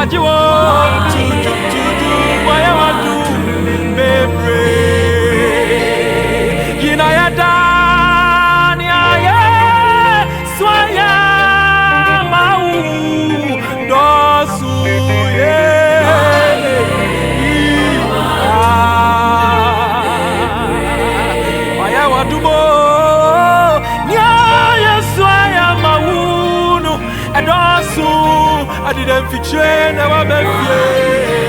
Wajiwo, waya wadu, bebre. Yinayada, niaye, swaya mau, dosu ye. Waya wadu mo, niaye swaya mau, dosu. I didn't feature, never met you.